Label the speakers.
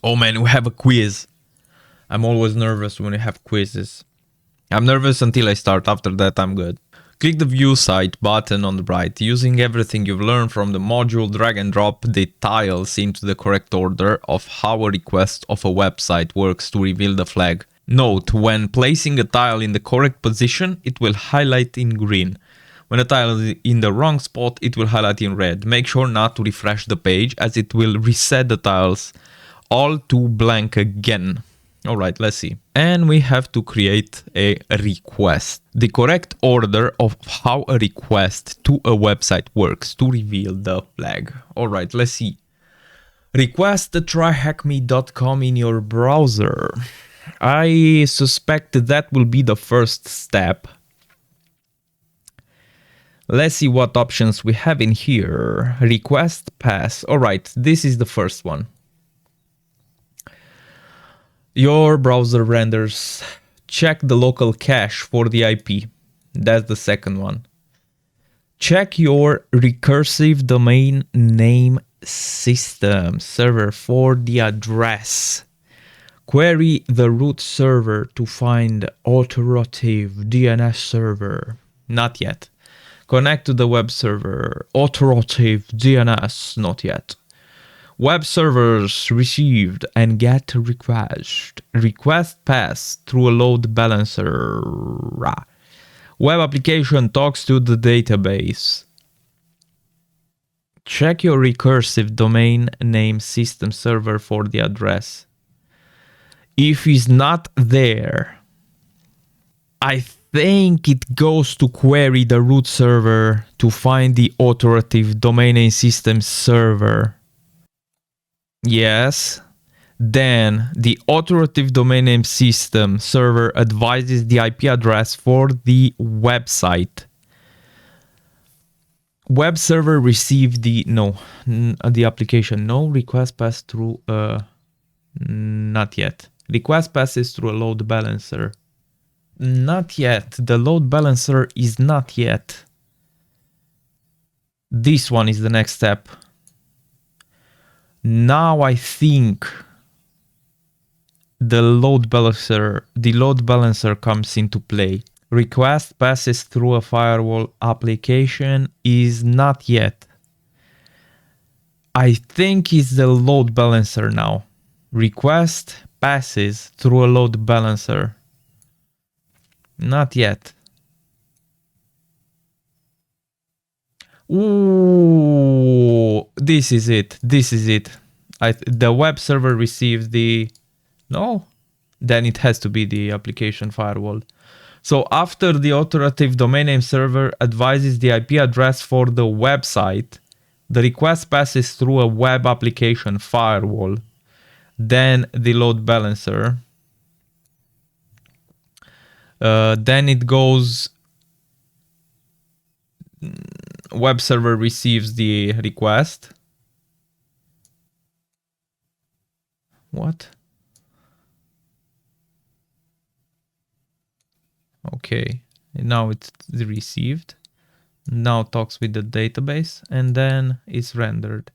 Speaker 1: Oh man, we have a quiz. I'm always nervous when we have quizzes. I'm nervous until I start. After that, I'm good. Click the View Site button on the right. Using everything you've learned from the module, drag and drop the tiles into the correct order of how a request of a website works to reveal the flag. Note, when placing a tile in the correct position, it will highlight in green. When a tile is in the wrong spot, it will highlight in red. Make sure not to refresh the page, as it will reset the tiles all to blank again. All right, let's see. And we have to create a request. The correct order of how a request to a website works to reveal the flag. All right, let's see. Request TryHackMe.com in your browser. I suspect that will be the first step. Let's see what options we have in here. Request pass. All right, this is the first one. Your browser renders. Check the local cache for the IP. That's the second one. Check your recursive domain name system server for the address. Query the root server to find authoritative DNS server. Not yet. Connect to the web server. Authoritative DNS. Not yet. Web servers received and get request. Request pass through a load balancer. Web application talks to the database. Check your recursive domain name system server for the address. If it's not there, I think it goes to query the root server to find the authoritative domain name system server. Yes. Then the authoritative domain name system server advises the IP address for the website. Web server received the application. No request passed through not yet. Request passes through a load balancer. Not yet. The load balancer is not yet. This one is the next step. Now I think the load balancer comes into play. Request passes through a firewall application is not yet. I think it's the load balancer now. Request passes through a load balancer. Not yet. Ooh, this is it. This is it. The web server receives the... No? Then it has to be the application firewall. So after the authoritative domain name server advises the IP address for the website, the request passes through a web application firewall, then the load balancer. Then it goes... Web server receives the request. What? Okay, and now it's received. Now talks with the database and then it's rendered.